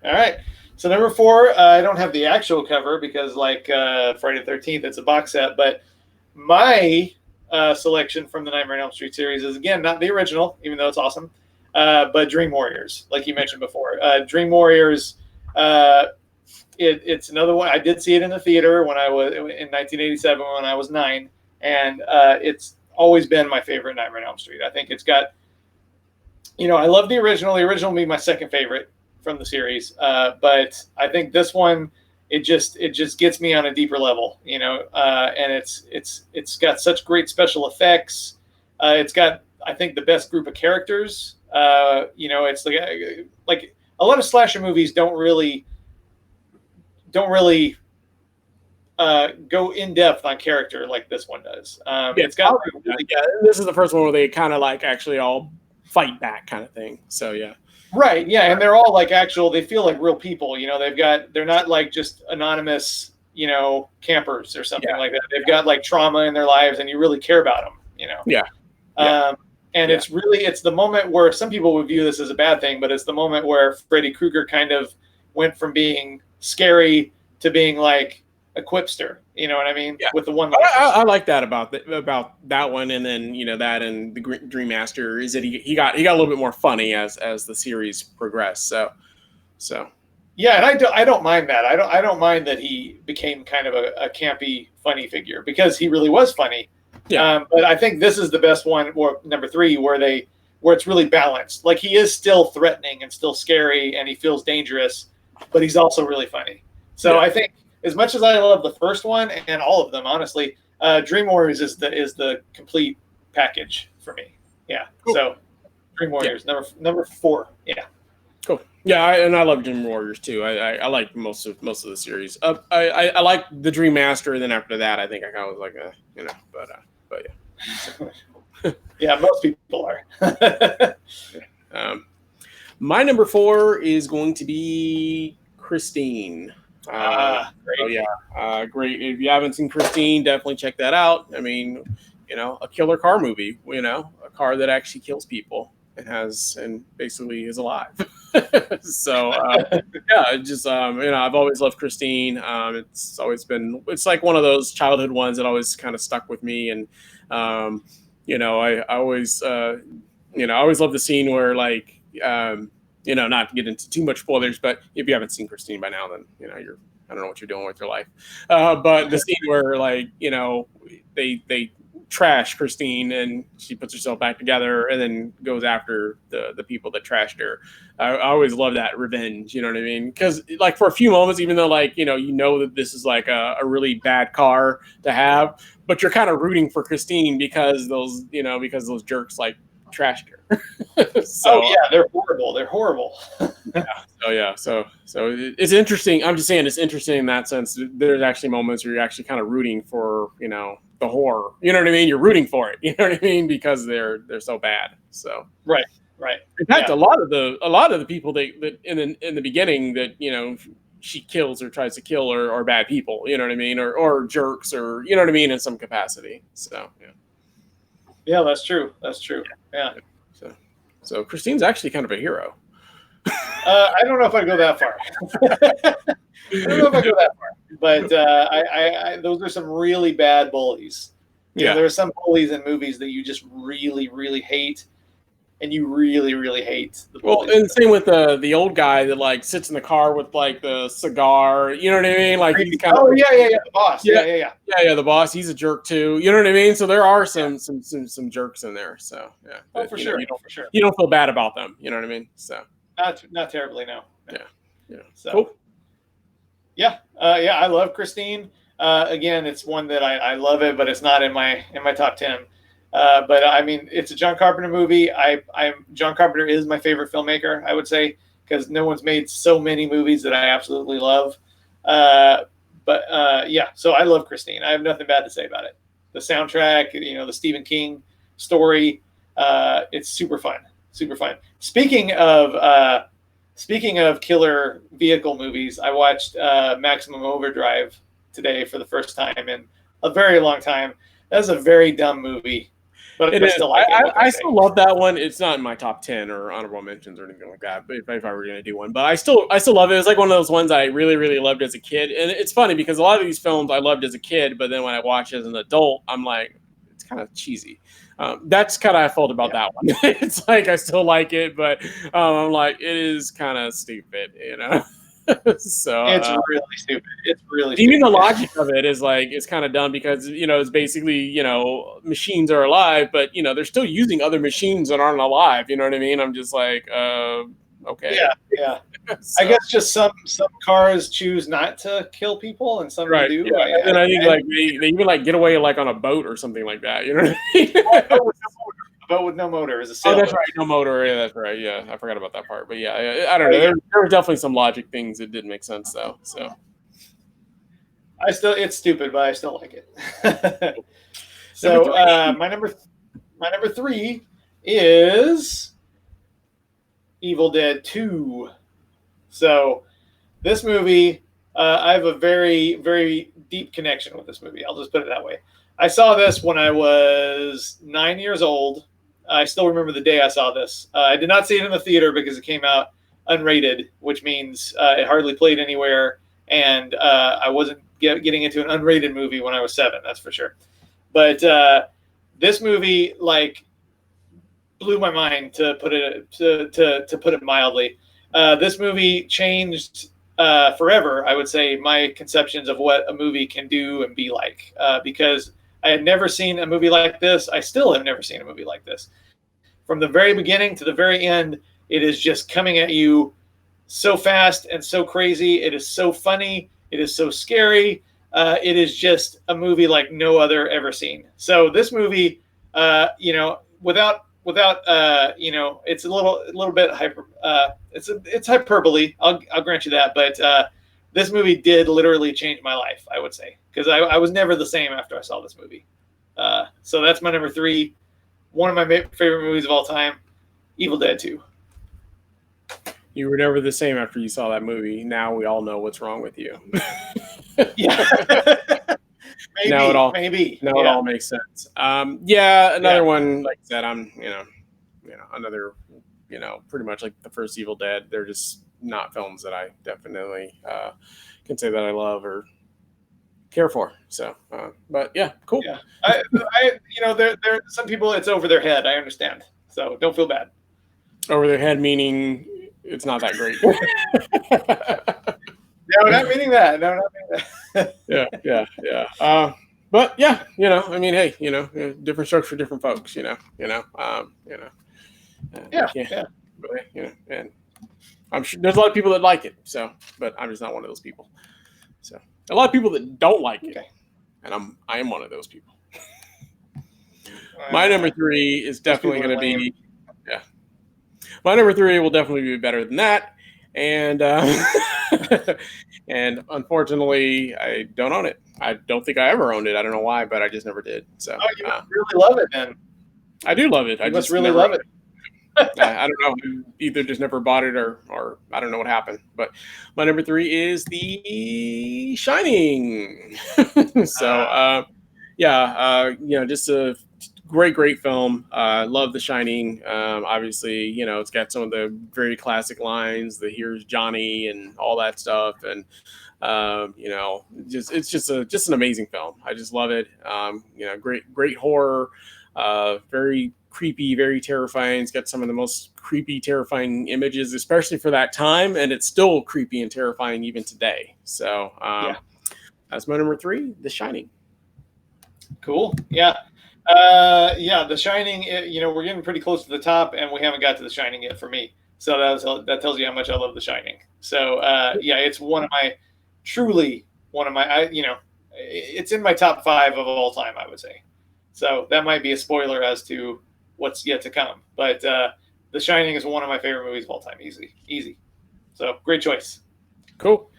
right. So number 4, I don't have the actual cover because like Friday the 13th, it's a box set, but my selection from the Nightmare on Elm Street series is, again, not the original, even though it's awesome, but Dream Warriors, like you mentioned before. Dream Warriors, it's another one. I did see it in the theater in 1987 when I was 9, and it's always been my favorite Nightmare on Elm Street. I think it's got, I love the original. The original would be my second favorite from the series, but I think this one, it just gets me on a deeper level, and it's got such great special effects. It's got, I think, the best group of characters. It's like a lot of slasher movies don't really go in depth on character like this one does. It's got this is the first one where they kind of like actually all fight back kind of thing. So yeah. Right. Yeah, and they're all like actual. They feel like real people. You know, they're not like just anonymous, campers or something like that. They've got like trauma in their lives, and you really care about them. Yeah. Yeah. And it's the moment where some people would view this as a bad thing, but it's the moment where Freddy Krueger kind of went from being scary to being like a quipster. You know what I mean? Yeah. With the one. I like that about that one, and then that and the Dream Master is that he got a little bit more funny as the series progressed. So. Yeah, and I don't mind that. I don't mind that he became kind of a campy, funny figure because he really was funny. Yeah. But I think this is the best one, or number 3, where it's really balanced. Like he is still threatening and still scary, and he feels dangerous, but he's also really funny. So I think as much as I love the first one and all of them, honestly, Dream Warriors is the complete package for me. Yeah. Cool. So Dream Warriors number 4. Yeah. Cool. Yeah, I love Dream Warriors too. I like most of the series. I like the Dream Master, and then after that, I think I kind of was like, but yeah. Yeah, most people are. My number 4 is going to be Christine. Great. Oh yeah, great. If you haven't seen Christine, definitely check that out. I mean, a killer car movie. A car that actually kills people and basically is alive. So I've always loved Christine. It's like one of those childhood ones that always kind of stuck with me, and I always love the scene where like not to get into too much spoilers, but if you haven't seen Christine by now, then I don't know what you're doing with your life. But the scene where like they trash Christine and she puts herself back together and then goes after the people that trashed her. I always love that revenge, you know what I mean? Because like for a few moments, even though like that this is like a really bad car to have, but you're kind of rooting for Christine because those jerks like trashed her. So they're horrible. So it's interesting. I'm just saying it's interesting in that sense. There's actually moments where you're actually kind of rooting for the horror. You know what I mean? You're rooting for it. You know what I mean? Because they're so bad. So right. In fact, a lot of the people that in the beginning that she kills or tries to kill are bad people. You know what I mean? Or jerks or you know what I mean in some capacity. So yeah. Yeah, that's true. Yeah. So Christine's actually kind of a hero. I don't know if I go that far. But those are some really bad bullies. There are some bullies in movies that you just really, really hate, and you really, really hate. Well, and same with the old guy that like sits in the car with like the cigar. You know what I mean? Like he's kind of the boss. Yeah, the boss. He's a jerk too. You know what I mean? So there are some jerks in there. So yeah. Oh, for sure. You don't feel bad about them. You know what I mean? So not terribly, no. Yeah. So cool. Yeah. I love Christine. Again, it's one that I love it, but it's not in my top 10. But I mean, it's a John Carpenter movie. John Carpenter is my favorite filmmaker, I would say, because no one's made so many movies that I absolutely love. So I love Christine. I have nothing bad to say about it. The soundtrack, the Stephen King story, it's super fun. Speaking of killer vehicle movies, I watched Maximum Overdrive today for the first time in a very long time. That's a very dumb movie, but I still like it. I still love that one. It's not in my top 10 or honorable mentions or anything like that. But if I were going to do one, but I still love it. It's like one of those ones I really, really loved as a kid. And it's funny because a lot of these films I loved as a kid, but then when I watch as an adult, I'm like, it's kind of cheesy. That's kind of how I felt about that one. It's like I still like it, but I'm like, it is kind of stupid, So it's really stupid. It's really even the logic of it is like it's kind of dumb because it's basically machines are alive, but they're still using other machines that aren't alive. You know what I mean? I'm just like, okay. Yeah. So. I guess just some cars choose not to kill people and some do. Yeah. And I think like they even like get away like on a boat or something like that. You know what I mean? A boat with no motor is a sailboat. Oh, that's right. No motor. Yeah, that's right. Yeah, I forgot about that part. But yeah, I don't know. There were definitely some logic things that didn't make sense though. So it's stupid, but I still like it. So my number 3 is Evil Dead 2. So this movie, I have a very, very deep connection with this movie. I'll just put it that way. I saw this when I was 9 years old. I still remember the day I saw this. I did not see it in the theater because it came out unrated, which means it hardly played anywhere, and I wasn't getting into an unrated movie when I was 7. That's for sure. But this movie, like, blew my mind, to put it mildly. This movie changed forever, I would say, my conceptions of what a movie can do and be like, because I had never seen a movie like this. I still have never seen a movie like this. From the very beginning to the very end, it is just coming at you so fast and so crazy. It is so funny. It is so scary. It is just a movie like no other ever seen. So this movie, without it's a little bit hyper. It's hyperbole. I'll grant you that. But this movie did literally change my life, I would say, because I was never the same after I saw this movie. So that's my number 3. One of my favorite movies of all time, Evil Dead 2. You were never the same after you saw that movie. Now we all know what's wrong with you. Yeah. Maybe, now it all makes sense. Another one, like I said, I'm another, pretty much like the first Evil Dead. They're just not films that I definitely can say that I love or care for. So, but yeah, cool. Yeah, there some people it's over their head. I understand. So don't feel bad. Over their head meaning it's not that great. No, not meaning that. No, not meaning that. Yeah. But yeah, hey, different strokes for different folks. Yeah. And I'm sure there's a lot of people that like it. So, but I'm just not one of those people. So, a lot of people that don't like it, and I am one of those people. My number 3 is definitely going to be, my number 3 will definitely be better than that. And and unfortunately, I don't own it. I don't think I ever owned it. I don't know why, but I just never did. So, you really love it, then. I do love it. I just really love it. I don't know. Either just never bought it or I don't know what happened. But my number 3 is The Shining. So, just a great film. Love The Shining. Obviously, it's got some of the very classic lines, the "Here's Johnny" and all that stuff, and it's just an amazing film. I just love it. Great horror, very creepy, very terrifying. It's got some of the most creepy, terrifying images, especially for that time, and it's still creepy and terrifying even today. So that's my number 3, The Shining. Cool. Yeah. The Shining, we're getting pretty close to the top, and we haven't got to The Shining yet for me. So that tells you how much I love The Shining. So, it's it's in my top 5 of all time, I would say. So that might be a spoiler as to what's yet to come. But The Shining is one of my favorite movies of all time. Easy. So great choice. Cool.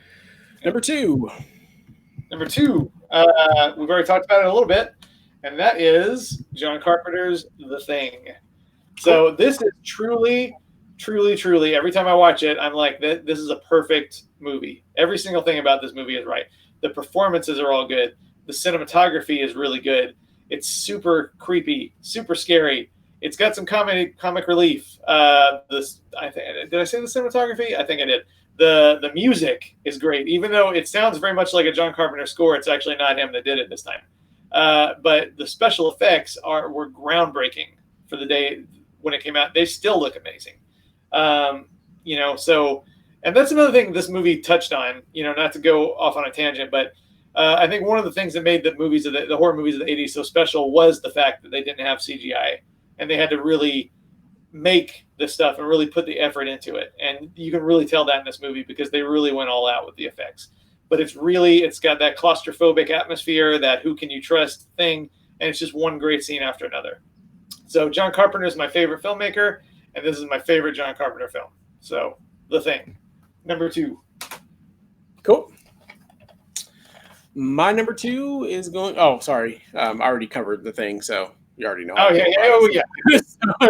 Number 2. We've already talked about it a little bit, and that is John Carpenter's The Thing. So this is truly, every time I watch it, I'm like, this is a perfect movie. Every single thing about this movie is right. The performances are all good. The cinematography is really good. It's super creepy, super scary. It's got some comic relief. Did I say the cinematography? I think I did. The music is great, even though it sounds very much like a John Carpenter score. It's actually not him that did it this time. But the special effects were groundbreaking for the day when it came out. They still look amazing. And that's another thing this movie touched on, not to go off on a tangent, but I think one of the things that made the horror movies of the 80s so special was the fact that they didn't have CGI, and they had to really make this stuff and really put the effort into it. And you can really tell that in this movie because they really went all out with the effects. But it's got that claustrophobic atmosphere, that who can you trust thing, and it's just one great scene after another. So John Carpenter is my favorite filmmaker, and this is my favorite John Carpenter film. So The Thing, number 2. Cool. My number 2 is going. Oh, sorry, I already covered The Thing, so You already know. Oh, yeah. Oh, yeah.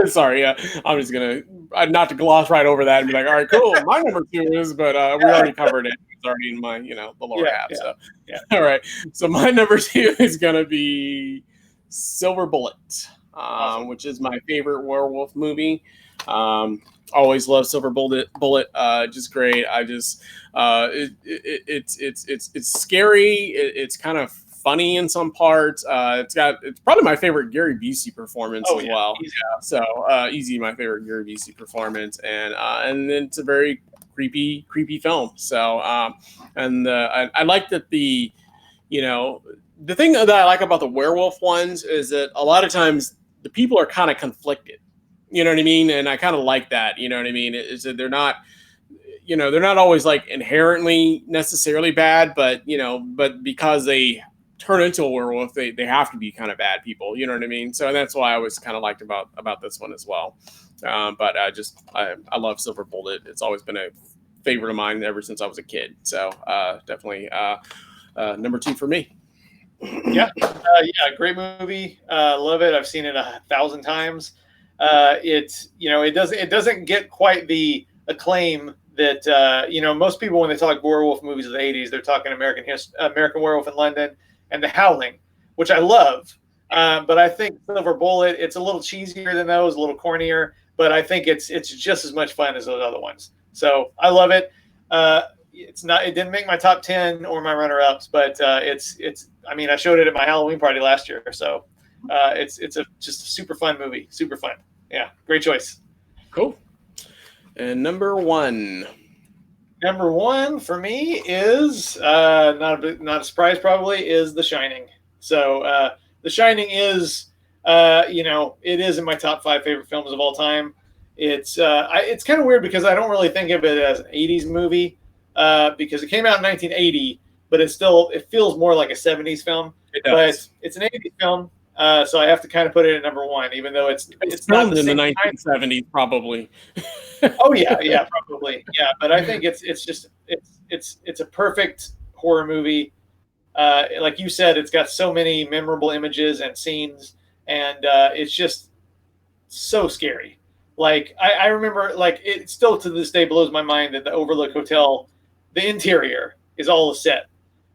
Sorry, yeah. I'm just gonna not to gloss right over that and be like, all right, cool. My number 2 is, but we already covered it. It's already in my, the lower half. So, all right. So my number 2 is gonna be Silver Bullet, Awesome. which is my favorite werewolf movie. Always love Silver Bullet. Just great. I just it's scary. It's kind of funny in some parts. It's probably my favorite Gary Busey performance as well. Easy. Yeah, so easy my favorite Gary Busey performance, and then it's a very creepy film. So I like that the thing that I like about the werewolf ones is that a lot of times the people are kind of conflicted. You know what I mean? And I kind of like that. You know what I mean? Is that they're not always like inherently necessarily bad, but because they turn into a werewolf, they have to be kind of bad people. You know what I mean? So that's why I always kind of liked about this one as well. But I love Silver Bullet. It's always been a favorite of mine ever since I was a kid. So definitely number 2 for me. Yeah, great movie. Love it. I've seen it 1,000 times. It doesn't get quite the acclaim that most people, when they talk werewolf movies of the 80s, they're talking American Werewolf in London and The Howling, which I love. But I think Silver Bullet, it's a little cheesier than those, a little cornier, but I think it's just as much fun as those other ones. So I love it. It didn't make my top 10 or my runner-ups, but I showed it at my Halloween party last year. So it's just a super fun movie. Super fun. Yeah. Great choice. Cool. And number 1. Number 1 for me is not a surprise, probably, is The Shining. So The Shining is, it is in my top 5 favorite films of all time. It's kind of weird because I don't really think of it as an 80s movie because it came out in 1980, but it feels more like a 70s film. It does. But it's an 80s film. So I have to kind of put it at number 1, even though it's filmed in the 1970s, probably. Oh yeah, probably, yeah. But I think it's a perfect horror movie. Like you said, it's got so many memorable images and scenes, and it's just so scary. Like I remember, like it still to this day blows my mind that the Overlook Hotel, the interior is all a set.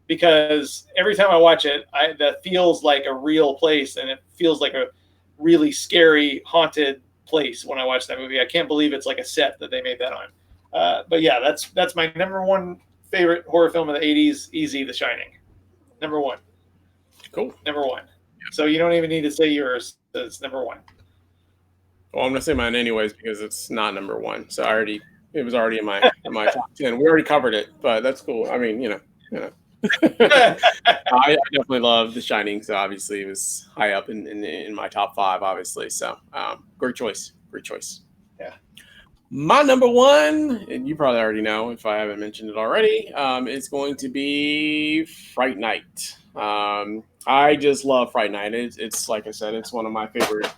Because every time I watch it, that feels like a real place, and it feels like a really scary, haunted place when I watch that movie. I can't believe it's like a set that they made that on. But yeah, that's my number 1 favorite horror film of the 80s. Easy, The Shining. Number 1. Cool. Number 1. So you don't even need to say yours. It's number 1. Well, I'm gonna say mine anyways because it's not number 1. So it was already in my top 10. We already covered it, but that's cool. I mean, I definitely love The Shining, so obviously it was high up in my top 5, obviously. So great choice. Yeah. My number 1, and you probably already know if I haven't mentioned it already, is going to be Fright Night. I just love Fright Night. It's like I said, it's one of my favorite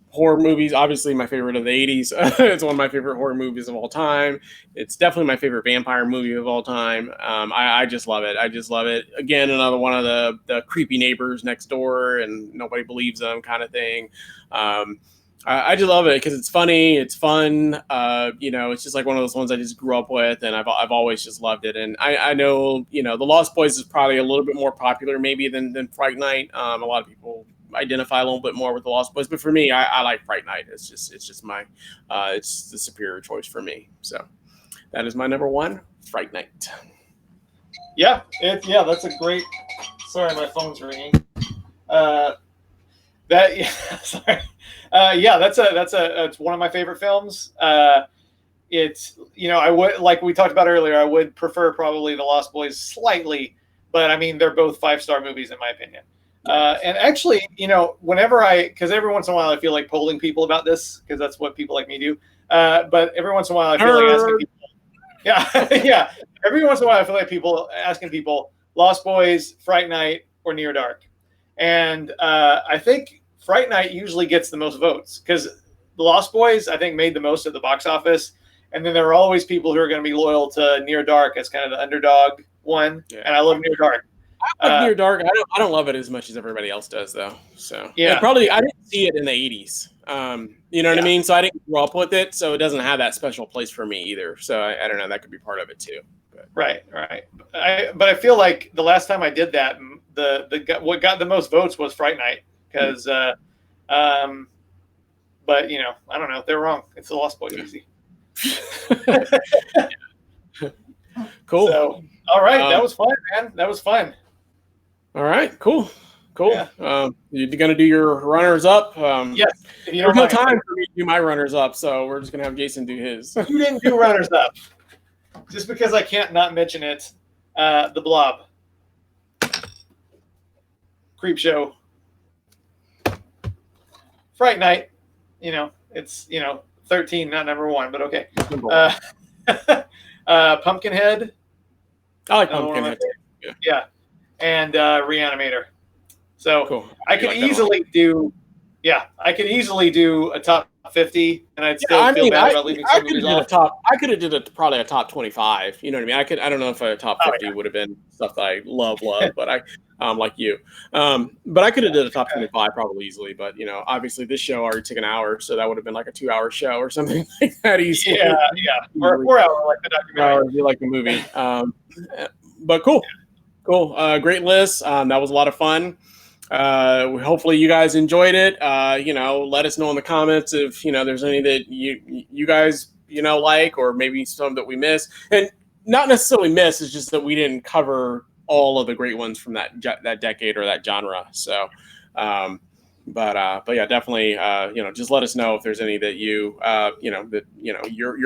horror movies, obviously my favorite of the 80s. It's one of my favorite horror movies of all time. It's definitely my favorite vampire movie of all time. I just love it. Again, another one of the creepy neighbors next door and nobody believes them kind of thing. I just love it because it's funny, it's fun. It's just like one of those ones I just grew up with, and I've always just loved it. And I know, The Lost Boys is probably a little bit more popular maybe than Fright Night. A lot of people identify a little bit more with The Lost Boys, but for me, I like Fright Night. It's just my it's the superior choice for me. So that is my number 1, Fright Night. Yeah, that's a great. Sorry, my phone's ringing. Sorry. It's one of my favorite films. It's I would, like we talked about earlier, I would prefer probably The Lost Boys slightly, but I mean they're both 5-star movies in my opinion. And actually, whenever because every once in a while I feel like polling people about this because that's what people like me do. But every once in a while I feel like asking people. Yeah. Every once in a while I feel like asking people Lost Boys, Fright Night, or Near Dark. And I think Fright Night usually gets the most votes because The Lost Boys, I think, made the most at the box office. And then there are always people who are going to be loyal to Near Dark as kind of the underdog one. Yeah. And I love Near Dark. Near Dark. I don't love it as much as everybody else does, though. So Yeah. and probably I didn't see it in the 80's. You know what I mean? So I didn't grow up with it, so it doesn't have that special place for me either. So I don't know. That could be part of it too. But. Right. But I feel like the last time I did that, what got the most votes was Fright Night because, but you know, I don't know. They're wrong. It's the Lost Boys easy. Cool. So, all right, that was fun, man. That was fun. All right, cool. Yeah. You're gonna do your runners up. Yes. If you there's don't no mind. time for me to do my runners up, so we're just gonna have Jason do his. You didn't do runners up, just because I can't not mention it. The Blob, Creep Show, Fright Night. You know, it's 13, not number 1, but okay. Pumpkinhead. I like Pumpkinhead. Yeah, and Reanimator. So cool. I could easily do. Yeah, I could easily do a top 50, and I'd still feel bad about leaving some movies off. I could have did probably a top 25. You know what I mean? I don't know if a top 50 would have been stuff that I love, but I like you. But I could have did a top 25 probably easily. But you know, obviously this show already took an hour, so that would have been like a 2-hour show or something like that easily. Yeah, or a 4-hour like the documentary. Like the movie. But cool. Great list. That was a lot of fun. Hopefully you guys enjoyed it. Let us know in the comments if there's any that you guys like, or maybe some that we missed, and not necessarily miss. It's just that we didn't cover all of the great ones from that decade or that genre. So but yeah, definitely just let us know if there's any that your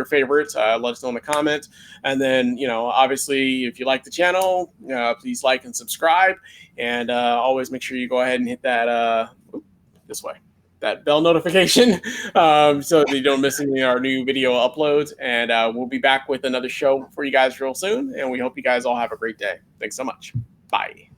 favorites. Let us know in the comments, and then obviously if you like the channel, please like and subscribe, and always make sure you go ahead and hit that that bell notification so that you don't miss any of our new video uploads. And we'll be back with another show for you guys real soon, and we hope you guys all have a great day. Thanks so much. Bye.